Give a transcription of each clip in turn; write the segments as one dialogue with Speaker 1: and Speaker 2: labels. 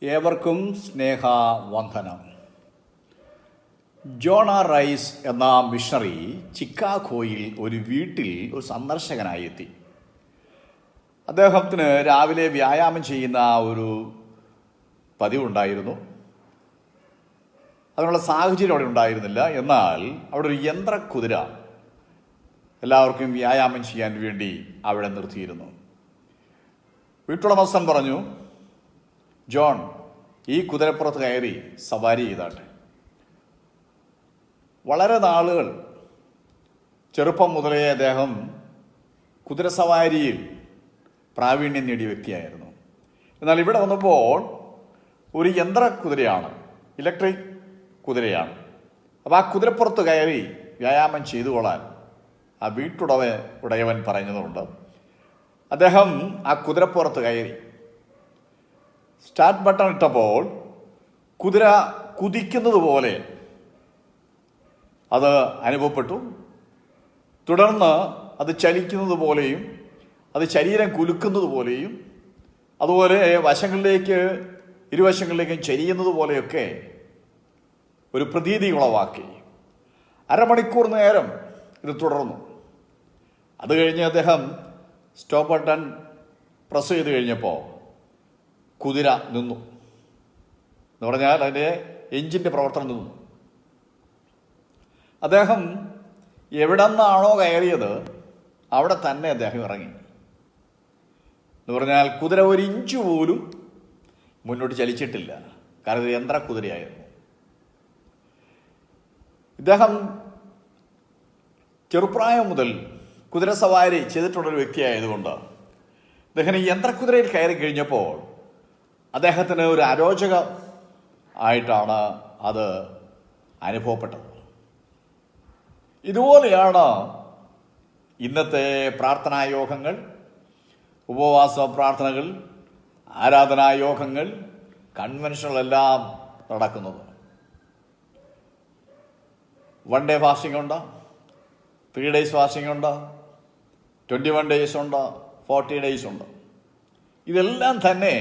Speaker 1: ഏവർക്കും സ്നേഹവന്ദനം. John R rice എന്ന മിഷണറി ചിക്കാഗോയിൽ ഒരു വീട്ടിൽ ഒരു സന്ദർശകനായി എത്തി. അദ്ദേഹത്തിന് രാവിലെ വ്യായാമം ചെയ്യുന്ന ഒരു പതിവുണ്ടായിരുന്നു. അതിനുള്ള സാഹചര്യം അവിടെ ഉണ്ടായിരുന്നില്ല. എന്നാൽ അവിടെ ഒരു യന്ത്രക്കുതിര എല്ലാവർക്കും വ്യായാമം ചെയ്യാൻ വേണ്ടി അവിടെ നിർത്തിയിരുന്നു. വീട്ടുടമസ്ഥൻ പറഞ്ഞു, ജോൺ, ഈ കുതിരപ്പുറത്ത് കയറി സവാരി ചെയ്താട്ടെ. വളരെ നാളുകൾ ചെറുപ്പം മുതലേ അദ്ദേഹം കുതിരസവാരിയിൽ പ്രാവീണ്യം നേടിയ വ്യക്തിയായിരുന്നു. എന്നാൽ ഇവിടെ വന്നപ്പോൾ ഒരു യന്ത്രക്കുതിരയാണ്, ഇലക്ട്രിക് കുതിരയാണ്. അപ്പോൾ ആ കുതിരപ്പുറത്ത് കയറി വ്യായാമം ചെയ്തു കൊള്ളാൻ ആ ഉടയവൻ പറഞ്ഞതുകൊണ്ട് അദ്ദേഹം ആ കുതിരപ്പുറത്ത് കയറി. സ്റ്റാർട്ട് ബട്ടൺ ഇട്ടപ്പോൾ കുതിര കുതിക്കുന്നത് പോലെ അത് അനുഭവപ്പെട്ടു. തുടർന്ന് അത് ചലിക്കുന്നത് പോലെയും അത് ശരീരം കുലുക്കുന്നത് പോലെയും അതുപോലെ ഇരുവശങ്ങളിലേക്കും ചരിയുന്നത് പോലെയൊക്കെ ഒരു പ്രതീതി ഉളവാക്കി. അരമണിക്കൂർ നേരം ഇത് തുടർന്നു. അത് കഴിഞ്ഞ് അദ്ദേഹം സ്റ്റോപ്പ് ബട്ടൺ പ്രസ് ചെയ്ത് കഴിഞ്ഞപ്പോൾ കുതിര നിന്നു. എന്ന് പറഞ്ഞാൽ അതിൻ്റെ എഞ്ചിൻ്റെ പ്രവർത്തനം നിന്നു. അദ്ദേഹം എവിടെ നിന്നാണോ കയറിയത് അവിടെ തന്നെ അദ്ദേഹം ഇറങ്ങി. എന്ന് പറഞ്ഞാൽ കുതിര ഒരു ഇഞ്ച് പോലും മുന്നോട്ട് ചലിച്ചിട്ടില്ല. കാരണം ഇത് യന്ത്രക്കുതിരയായിരുന്നു. ഇദ്ദേഹം ചെറുപ്രായം മുതൽ കുതിരസവാരി ചെയ്തിട്ടുള്ളൊരു വ്യക്തിയായതുകൊണ്ട് അദ്ദേഹം ഈ യന്ത്രക്കുതിരയിൽ കയറി കഴിഞ്ഞപ്പോൾ അദ്ദേഹത്തിന് ഒരു അരോചക ആയിട്ടാണ് അത് അനുഭവപ്പെട്ടത്. ഇതുപോലെയാണ് ഇന്നത്തെ പ്രാർത്ഥനായോഗങ്ങൾ, ഉപവാസ പ്രാർത്ഥനകൾ, ആരാധനായോഗങ്ങൾ, കൺവെൻഷനുകളെല്ലാം നടക്കുന്നത്. 1 ഡേ ഫാസ്റ്റിംഗ് ഉണ്ട്, 3 ഡേയ്സ് ഫാസ്റ്റിംഗ് ഉണ്ട്, 21 ഡേയ്സ് ഉണ്ട്, 40 ഡേയ്സ് ഉണ്ട്. ഇതെല്ലാം തന്നെ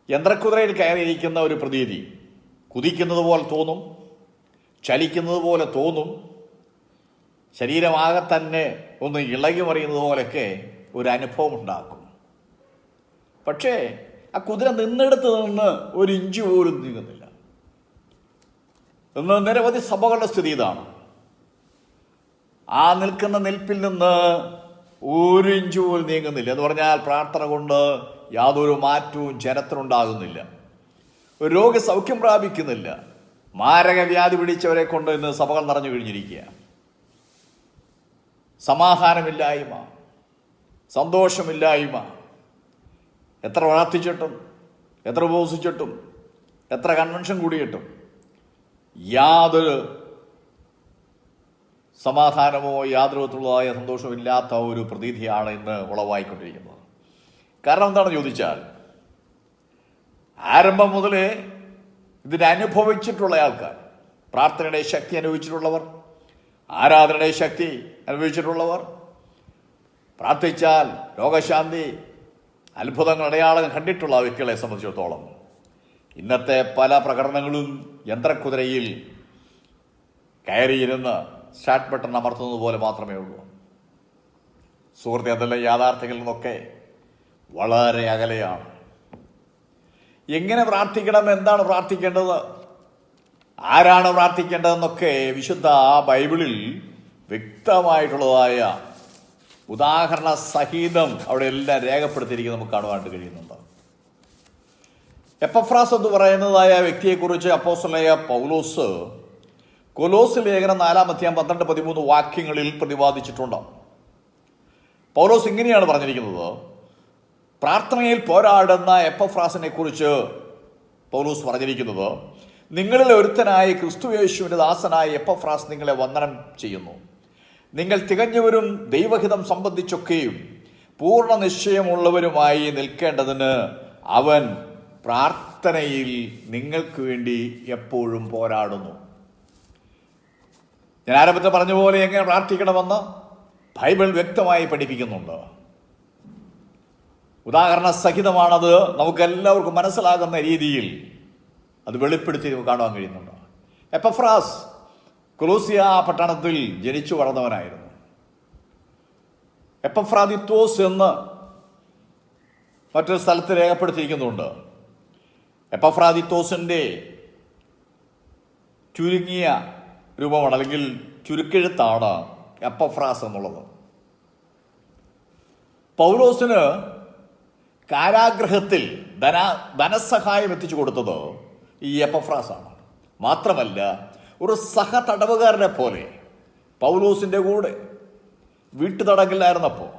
Speaker 1: യന്ത്രക്കുതിരയിൽ കയറിയിരിക്കുന്ന ഒരു പ്രതീതി. കുതിക്കുന്നത് പോലെ തോന്നും, ചലിക്കുന്നത് പോലെ തോന്നും, ശരീരമാകെ തന്നെ ഒന്ന് ഇളകി മറിയുന്നത് പോലെയൊക്കെ ഒരു അനുഭവം ഉണ്ടാക്കും. പക്ഷേ ആ കുതിര നിന്നെടുത്ത് നിന്ന് ഒരു ഇഞ്ച് പോലും നീങ്ങുന്നില്ല. ഇന്ന് നിരവധി സഭകളുടെ സ്ഥിതി ഇതാണ്. ആ നിൽക്കുന്ന നിൽപ്പിൽ നിന്ന് ഒരു ഇഞ്ച് പോലും നീങ്ങുന്നില്ല. എന്ന് പറഞ്ഞാൽ പ്രാർത്ഥന കൊണ്ട് യാതൊരു മാറ്റവും ജനത്തിനുണ്ടാകുന്നില്ല. ഒരു രോഗി സൗഖ്യം പ്രാപിക്കുന്നില്ല. മാരക വ്യാധി പിടിച്ചവരെ കൊണ്ട് ഇന്ന് സഭകൾ നിറഞ്ഞു കഴിഞ്ഞിരിക്കുക. സമാധാനമില്ലായ്മ, സന്തോഷമില്ലായ്മ. എത്ര പ്രാർത്ഥിച്ചിട്ടും എത്ര ഉപവസിച്ചിട്ടും എത്ര കൺവെൻഷൻ കൂടിയിട്ടും യാതൊരു സമാധാനമോ യാതൊരു വിധത്തിലുള്ളതായ സന്തോഷമോ ഇല്ലാത്ത ഒരു പ്രതീതിയാണ് ഇന്ന് ഉളവായിക്കൊണ്ടിരിക്കുന്നത്. കാരണം എന്താണെന്ന് ചോദിച്ചാൽ, ആരംഭം മുതലേ ഇതിനനുഭവിച്ചിട്ടുള്ള ആൾക്കാർ, പ്രാർത്ഥനയുടെ ശക്തി അനുഭവിച്ചിട്ടുള്ളവർ, ആരാധനയുടെ ശക്തി അനുഭവിച്ചിട്ടുള്ളവർ, പ്രാർത്ഥിച്ചാൽ രോഗശാന്തി, അത്ഭുതങ്ങൾ, അടയാളങ്ങൾ കണ്ടിട്ടുള്ള വ്യക്തികളെ സംബന്ധിച്ചിടത്തോളം ഇന്നത്തെ പല പ്രകടനങ്ങളും യന്ത്രക്കുതിരയിൽ കയറിയിരുന്ന് സ്റ്റാർട്ട് ബട്ടൺ അമർത്തുന്നത് പോലെ മാത്രമേ ഉള്ളൂ. സുഹൃത്തെ, അതെല്ലാം യാഥാർത്ഥ്യങ്ങളിൽ നിന്നൊക്കെ വളരെ അകലെയാണ്. എങ്ങനെ പ്രാർത്ഥിക്കണം, എന്താണ് പ്രാർത്ഥിക്കേണ്ടത്, ആരാണ് പ്രാർത്ഥിക്കേണ്ടതെന്നൊക്കെ വിശുദ്ധ ബൈബിളിൽ വ്യക്തമായിട്ടുള്ളതായ ഉദാഹരണ സഹിതം അവിടെ എല്ലാം രേഖപ്പെടുത്തിയിരിക്കുന്നത് നമുക്ക് കാണുവാനായിട്ട് കഴിയുന്നുണ്ട്. എപ്പഫ്രാസ് എന്ന് പറയുന്നതായ വ്യക്തിയെക്കുറിച്ച് അപ്പോസ്തലനായ പൗലോസ് കൊലോസ് ലേഖനം 4-13 വാക്യങ്ങളിൽ പ്രതിപാദിച്ചിട്ടുണ്ട്. പൗലോസ് ഇങ്ങനെയാണ് പറഞ്ഞിരിക്കുന്നത്. പ്രാർത്ഥനയിൽ പോരാടുന്ന എപ്പഫ്രാസിനെ കുറിച്ച് പൗലോസ് പറഞ്ഞിരിക്കുന്നത്, നിങ്ങളിൽ ഒരുത്തനായ ക്രിസ്തുയേശുവിന്റെ ദാസനായ എപ്പഫ്രാസ് നിങ്ങളെ വന്ദനം ചെയ്യുന്നു. നിങ്ങൾ തികഞ്ഞവരും ദൈവഹിതം സംബന്ധിച്ചൊക്കെയും പൂർണ്ണ നിശ്ചയമുള്ളവരുമായി നിൽക്കേണ്ടതിന് അവൻ പ്രാർത്ഥനയിൽ നിങ്ങൾക്ക് വേണ്ടി എപ്പോഴും പോരാടുന്നു. ഞാൻ ആരംഭത്തിൽ പറഞ്ഞ പോലെ എങ്ങനെ പ്രാർത്ഥിക്കണമെന്ന് ബൈബിൾ വ്യക്തമായി പഠിപ്പിക്കുന്നുണ്ട്. ഉദാഹരണ സഹിതമാണത്. നമുക്കെല്ലാവർക്കും മനസ്സിലാകുന്ന രീതിയിൽ അത് വെളിപ്പെടുത്തി നമുക്ക് കാണുവാൻ കഴിയുന്നുണ്ട്. എപ്പഫ്രാസ് കൊലോസിയ പട്ടണത്തിൽ ജനിച്ചു വളർന്നവനായിരുന്നു. എപ്പഫ്രാദിത്തോസ് എന്ന് മറ്റൊരു സ്ഥലത്ത് രേഖപ്പെടുത്തിയിരിക്കുന്നുണ്ട്. എപ്പഫ്രാദിത്തോസിൻ്റെ ചുരുങ്ങിയ രൂപമാണ്, അല്ലെങ്കിൽ ചുരുക്കെഴുത്താണ് എപ്പഫ്രാസ് എന്നുള്ളത്. പൗലോസിന് കാരാഗ്രഹത്തിൽ ധനസഹായം എത്തിച്ചു കൊടുത്തത് ഈ എപ്പഫ്രാസാണ്. മാത്രമല്ല, ഒരു സഹതടവുകാരനെ പോലെ പൗലോസിൻ്റെ കൂടെ വീട്ടുതടങ്കിലായിരുന്നപ്പോൾ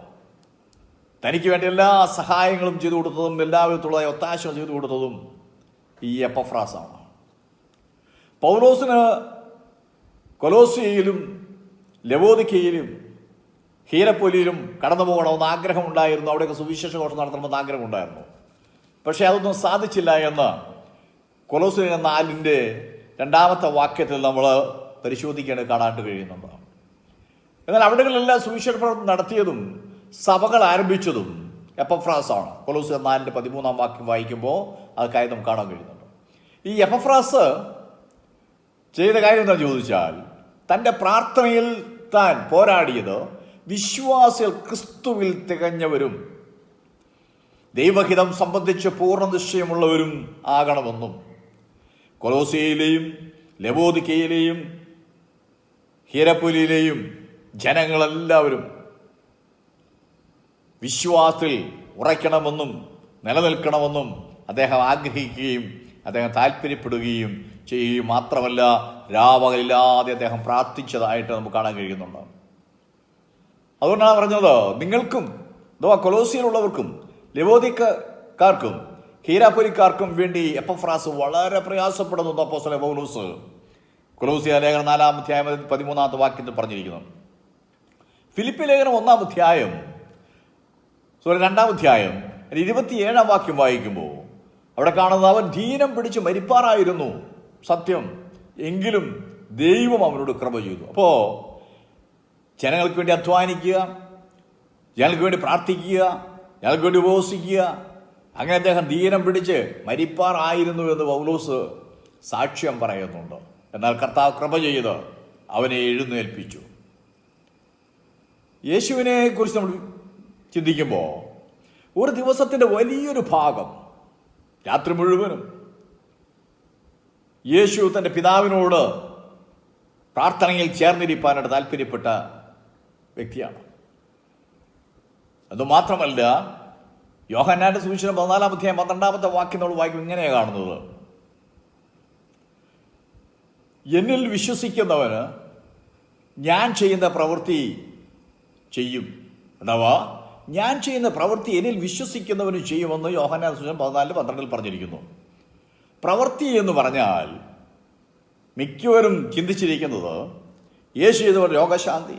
Speaker 1: തനിക്ക് വേണ്ടി എല്ലാ സഹായങ്ങളും ചെയ്തു കൊടുത്തതും എല്ലാവിധത്തുള്ള ഒത്താശ ചെയ്തു കൊടുത്തതും ഈ എപ്പഫ്രാസാണ്. പൗലോസിന് കൊലോസ്യയിലും ലവോദിക്കയിലും ഹീരപ്പൊലിയിലും കടന്നു പോകണമെന്ന് ആഗ്രഹമുണ്ടായിരുന്നു. അവിടെയൊക്കെ സുവിശേഷ ഘോഷം നടത്തണമെന്ന് ആഗ്രഹമുണ്ടായിരുന്നു. പക്ഷേ അതൊന്നും സാധിച്ചില്ല എന്ന് കൊലോസ്യ 4:2 വാക്യത്തിൽ നമ്മൾ പരിശോധിക്കാൻ കാണാണ്ട് കഴിയുന്നുണ്ട്. എന്നാൽ അവിടെകളെല്ലാം സുവിശേഷ പ്രവർത്തനം നടത്തിയതും സഭകൾ ആരംഭിച്ചതും എപ്പഫ്രാസാണ്. കൊലോസ്യ 4:13 വാക്യം വായിക്കുമ്പോൾ അത് കാര്യം നമുക്ക് കാണാൻ കഴിയുന്നുണ്ട്. ഈ എപ്പഫ്രാസ് ചെയ്ത കാര്യം എന്താ ചോദിച്ചാൽ, തൻ്റെ പ്രാർത്ഥനയിൽ താൻ പോരാടിയത് വിശ്വാസികൾ ക്രിസ്തുവിൽ തികഞ്ഞവരും ദൈവഹിതം സംബന്ധിച്ച് പൂർണ്ണ നിശ്ചയമുള്ളവരും ആകണമെന്നും, കൊലോസ്യയിലെയും ലവോദിക്കയിലെയും ഹീരപ്പൊലിയിലെയും ജനങ്ങളെല്ലാവരും വിശ്വാസത്തിൽ ഉറയ്ക്കണമെന്നും നിലനിൽക്കണമെന്നും അദ്ദേഹം ആഗ്രഹിക്കുകയും അദ്ദേഹം താല്പര്യപ്പെടുകയും ചെയ്യുകയും മാത്രമല്ല, രാപകലില്ലാതെ അദ്ദേഹം പ്രാർത്ഥിച്ചതായിട്ട് നമുക്ക് കാണാൻ കഴിയുന്നുണ്ട്. അതുകൊണ്ടാണ് പറഞ്ഞത്, നിങ്ങൾക്കും അഥവാ കൊലോസ്യയിലുള്ളവർക്കും ലവോദിക്കക്കാർക്കും ഹീരാപ്പൊലിക്കാർക്കും വേണ്ടി എപ്പഫ്രാസ് വളരെ പ്രയാസപ്പെടുന്നു. അപ്പോസ്തലൻ പൗലോസ് കൊലോസ്യ ലേഖനം 4:13 വാക്യത്തിൽ പറഞ്ഞിരിക്കുന്നു. ഫിലിപ്പി ലേഖനം 27 വാക്യം വായിക്കുമ്പോൾ അവിടെ കാണുന്നത്, അവൻ ദീനം പിടിച്ച് മരിപ്പാറായിരുന്നു സത്യം, എങ്കിലും ദൈവം അവനോട് കൃപ ചെയ്തു. അപ്പോൾ ജനങ്ങൾക്ക് വേണ്ടി അധ്വാനിക്കുക, ജനങ്ങൾക്ക് വേണ്ടി പ്രാർത്ഥിക്കുക, ജനങ്ങൾക്ക് വേണ്ടി ഉപവസിക്കുക, അങ്ങനെ അദ്ദേഹം ദീനം പിടിച്ച് മരിപ്പാറായിരുന്നു എന്ന് പൗലോസ് സാക്ഷ്യം പറയുന്നുണ്ട്. എന്നാൽ കർത്താവ് കൃപ ചെയ്ത് അവനെ എഴുന്നേൽപ്പിച്ചു. യേശുവിനെ കുറിച്ച് നമ്മൾ ചിന്തിക്കുമ്പോൾ ഒരു ദിവസത്തിൻ്റെ വലിയൊരു ഭാഗം, രാത്രി മുഴുവനും യേശു തൻ്റെ പിതാവിനോട് പ്രാർത്ഥനയിൽ ചേർന്നിരിക്കാനായിട്ട് താല്പര്യപ്പെട്ട വ്യക്തിയാണ്. അതുമാത്രമല്ല, യോഹന്നാന്റെ സുവിശേഷം 14:12 വാക്യം നമ്മൾ വായിക്കും, ഇങ്ങനെയാണ് കാണുന്നത്, എന്നിൽ വിശ്വസിക്കുന്നവന് ഞാൻ ചെയ്യുന്ന പ്രവൃത്തി ചെയ്യും, അഥവാ ഞാൻ ചെയ്യുന്ന പ്രവൃത്തി എന്നിൽ വിശ്വസിക്കുന്നവന് ചെയ്യുമെന്ന് യോഹന്നാന്റെ സുവിശേഷം 14:12 പറഞ്ഞിരിക്കുന്നു. പ്രവൃത്തി എന്ന് പറഞ്ഞാൽ മിക്കവരും ചിന്തിച്ചിരിക്കുന്നത് യേശു ചെയ്തതുപോലെ രോഗശാന്തി,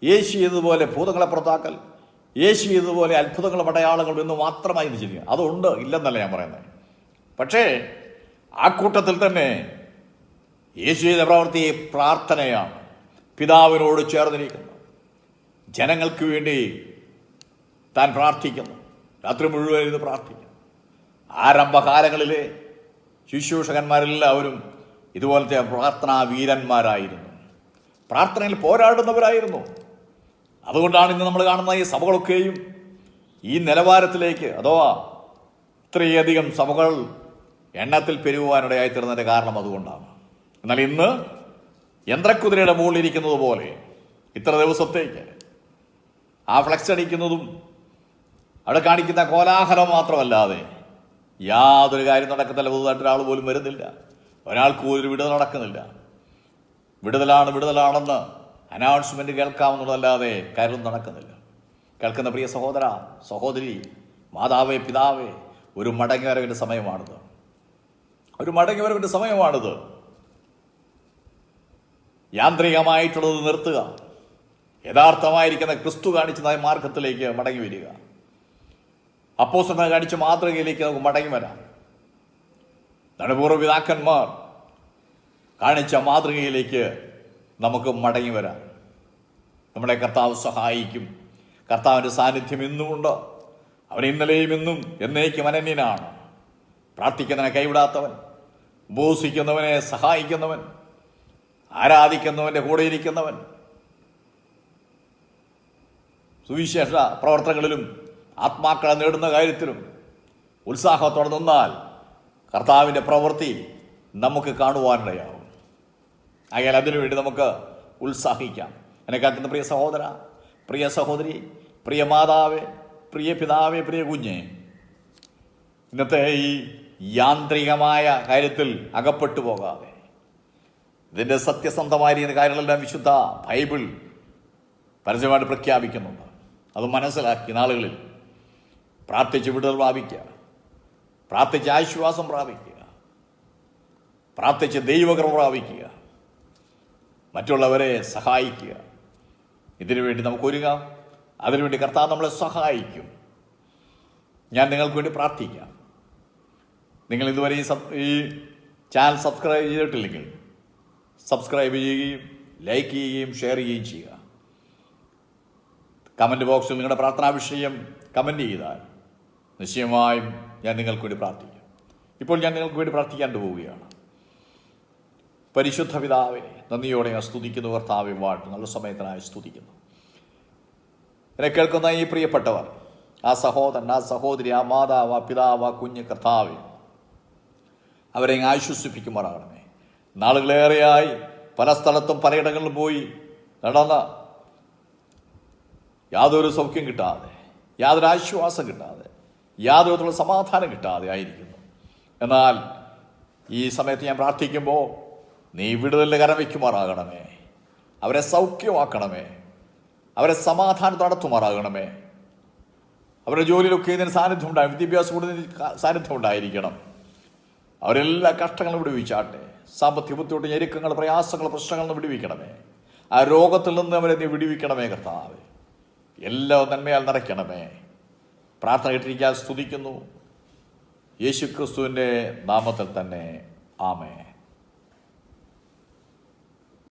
Speaker 1: യേശു ചെയ്തതുപോലെ ഭൂതങ്ങളെ പുറത്താക്കൽ, യേശു ചെയ്തതുപോലെ അത്ഭുതങ്ങളും അടയാളങ്ങളും എന്ന് മാത്രമായി ചിന്തിക്കുക. അതുണ്ട്, ഇല്ലെന്നല്ല ഞാൻ പറയുന്നത്. പക്ഷേ ആ കൂട്ടത്തിൽ തന്നെ യേശു ചെയ്ത പ്രവൃത്തി പ്രാർത്ഥനയാണ്. പിതാവിനോട് ചേർന്നിരിക്കുന്നു, ജനങ്ങൾക്ക് വേണ്ടി താൻ പ്രാർത്ഥിക്കുന്നു, രാത്രി മുഴുവൻ ഇരുന്ന് പ്രാർത്ഥിക്കുന്നു. ആരംഭകാലങ്ങളിലെ ശുശ്രൂഷകന്മാരെല്ലാവരും ഇതുപോലത്തെ പ്രാർത്ഥനാ വീരന്മാരായിരുന്നു, പ്രാർത്ഥനയിൽ പോരാടുന്നവരായിരുന്നു. അതുകൊണ്ടാണ് ഇന്ന് നമ്മൾ കാണുന്ന ഈ സഭകളൊക്കെയും ഈ നിലവാരത്തിലേക്ക്, അഥവാ ഇത്രയധികം സഭകൾ എണ്ണത്തിൽ പെരുകുവാനിടയായി തീർന്നതിൻ്റെ കാരണം അതുകൊണ്ടാണ്. എന്നാൽ ഇന്ന് യന്ത്രക്കുതിരയുടെ മുകളിലിരിക്കുന്നത് പോലെ ഇത്ര ദിവസത്തേക്ക് ആ ഫ്ലക്സ് അടിക്കുന്നതും അവിടെ കാണിക്കുന്ന കോലാഹലം മാത്രമല്ലാതെ യാതൊരു കാര്യം നടക്കുന്നില്ല. പുതുതായിട്ട് ഒരാൾ പോലും വരുന്നില്ല, ഒരാൾക്ക് പോലും ഒരു വിടുതൽ നടക്കുന്നില്ല. വിടുതലാണെന്ന് അനൗൺസ്മെന്റ് കേൾക്കാമെന്നുള്ളതല്ലാതെ കാര്യമൊന്നും നടക്കുന്നില്ല. കേൾക്കുന്ന പ്രിയ സഹോദര സഹോദരി, മാതാവേ പിതാവേ, ഒരു മടങ്ങിവരവിൻ്റെ സമയമാണിത്, ഒരു മടങ്ങിവരവിൻ്റെ സമയമാണിത്. യാന്ത്രികമായിട്ടുള്ളത് നിർത്തുക, യഥാർത്ഥമായിരിക്കുന്ന ക്രിസ്തു കാണിച്ചതായ മാർഗത്തിലേക്ക് മടങ്ങി വരിക, അപ്പോസ്തലന്മാർ കാണിച്ച മാതൃകയിലേക്ക് നമുക്ക് മടങ്ങി വരാം. പൂർവ്വപിതാക്കന്മാർ കാണിച്ച മാതൃകയിലേക്ക് നമുക്ക് മടങ്ങി വരാം. നമ്മളെ കർത്താവ് സഹായിക്കും. കർത്താവിൻ്റെ സാന്നിധ്യം ഇന്നുമുണ്ട്. അവൻ ഇന്നലെയും ഇന്നും എന്നേക്കും അനന്യനാണ്. പ്രാർത്ഥിക്കുന്നവനെ കൈവിടാത്തവൻ, ഉപവസിക്കുന്നവനെ സഹായിക്കുന്നവൻ, ആരാധിക്കുന്നവൻ്റെ കൂടെ ഇരിക്കുന്നവൻ, സുവിശേഷ പ്രവർത്തനങ്ങളിലും ആത്മാക്കളെ നേടുന്ന കാര്യത്തിലും ഉത്സാഹത്തോടെ നിന്നാൽ കർത്താവിൻ്റെ പ്രവൃത്തി നമുക്ക് കാണുവാനിടയാവും. ആയാൽ അതിനുവേണ്ടി നമുക്ക് ഉത്സാഹിക്കാം. എന്നെ കേൾക്കുന്ന പ്രിയ സഹോദര, പ്രിയ സഹോദരി, പ്രിയ മാതാവേ, പ്രിയ പിതാവേ, പ്രിയ കുഞ്ഞെ, ഇന്നത്തെ ഈ യാന്ത്രികമായ കാര്യത്തിൽ അകപ്പെട്ടു പോകാതെ ഇതിൻ്റെ സത്യസന്ധമായിരിക്കുന്ന കാര്യങ്ങളെല്ലാം വിശുദ്ധ ബൈബിൾ പരസ്യമായിട്ട് പ്രഖ്യാപിക്കുന്നുണ്ട്. അത് മനസ്സിലാക്കി നാളുകളിൽ പ്രാർത്ഥിച്ച് വിടുതൽ പ്രാപിക്കുക, പ്രാർത്ഥിച്ച് ആശ്വാസം പ്രാപിക്കുക, പ്രാർത്ഥിച്ച് ദൈവകൃപ പ്രാപിക്കുക, മറ്റുള്ളവരെ സഹായിക്കുക. ഇതിനുവേണ്ടി നമുക്ക് ഒരുങ്ങാം. അതിനുവേണ്ടി കർത്താവ് നമ്മളെ സഹായിക്കും. ഞാൻ നിങ്ങൾക്ക് വേണ്ടി പ്രാർത്ഥിക്കാം. നിങ്ങൾ ഇതുവരെ ഈ ചാനൽ സബ്സ്ക്രൈബ് ചെയ്തിട്ടില്ലെങ്കിൽ സബ്സ്ക്രൈബ് ചെയ്യുകയും ലൈക്ക് ചെയ്യുകയും ഷെയർ ചെയ്യുകയും ചെയ്യുക. കമൻറ്റ് ബോക്സിൽ നിങ്ങളുടെ പ്രാർത്ഥനാ വിഷയം കമൻറ്റ് ചെയ്താൽ നിശ്ചയമായും ഞാൻ നിങ്ങൾക്ക് വേണ്ടി പ്രാർത്ഥിക്കാം. ഇപ്പോൾ ഞാൻ നിങ്ങൾക്ക് വേണ്ടി പ്രാർത്ഥിക്കാൻ പോവുകയാണ്. പരിശുദ്ധ പിതാവേ, നന്ദിയോടെ ഞാൻ സ്തുതിക്കുന്നു. കർത്താവെ വാഴ്ത്തു. നല്ല സമയത്തിനായി സ്തുതിക്കുന്നു. എന്നെ കേൾക്കുന്ന ഈ പ്രിയപ്പെട്ടവർ, ആ സഹോദരൻ, ആ സഹോദരി, ആ മാതാവ്, ആ പിതാവ്, ആ കുഞ്ഞ്, കർത്താവെ അവരെ ആശ്വസിപ്പിക്കുമാറാകണമേ. നാളുകളേറെയായി പല സ്ഥലത്തും പലയിടങ്ങളിലും പോയി നടന്ന യാതൊരു സൗഖ്യം കിട്ടാതെ, യാതൊരു ആശ്വാസം കിട്ടാതെ, യാതൊരു വിധത്തിലുള്ള സമാധാനം കിട്ടാതെ ആയിരിക്കുന്നു. എന്നാൽ ഈ സമയത്ത് ഞാൻ പ്രാർത്ഥിക്കുമ്പോൾ നീ വിടുതലിൻ്റെ കരം വയ്ക്കുമാറാകണമേ. അവരെ സൗഖ്യമാക്കണമേ. അവരെ സമാധാനം നടത്തുമാറാകണമേ. അവരുടെ ജോലിയിലൊക്കെ ഇതിന് സാന്നിധ്യം ഉണ്ടാകും. വിദ്യാഭ്യാസം കൂടുതൽ സാന്നിധ്യം ഉണ്ടായിരിക്കണം. അവരെല്ലാ കഷ്ടങ്ങളും വിടുവിച്ചാട്ടെ. സാമ്പത്തിക ബുദ്ധിമുട്ട്, ഞെരുക്കങ്ങൾ, പ്രയാസങ്ങൾ, പ്രശ്നങ്ങൾ വിടുവിക്കണമേ. ആ രോഗത്തിൽ നിന്ന് അവരെ നീ വിടുവിക്കണമേ കർത്താവേ. എല്ലാം നന്മയാൽ നിറയ്ക്കണമേ. പ്രാർത്ഥന കേട്ടിരിക്കാൻ സ്തുതിക്കുന്നു. യേശുക്രിസ്തുവിൻ്റെ നാമത്തിൽ തന്നെ. ആമേൻ.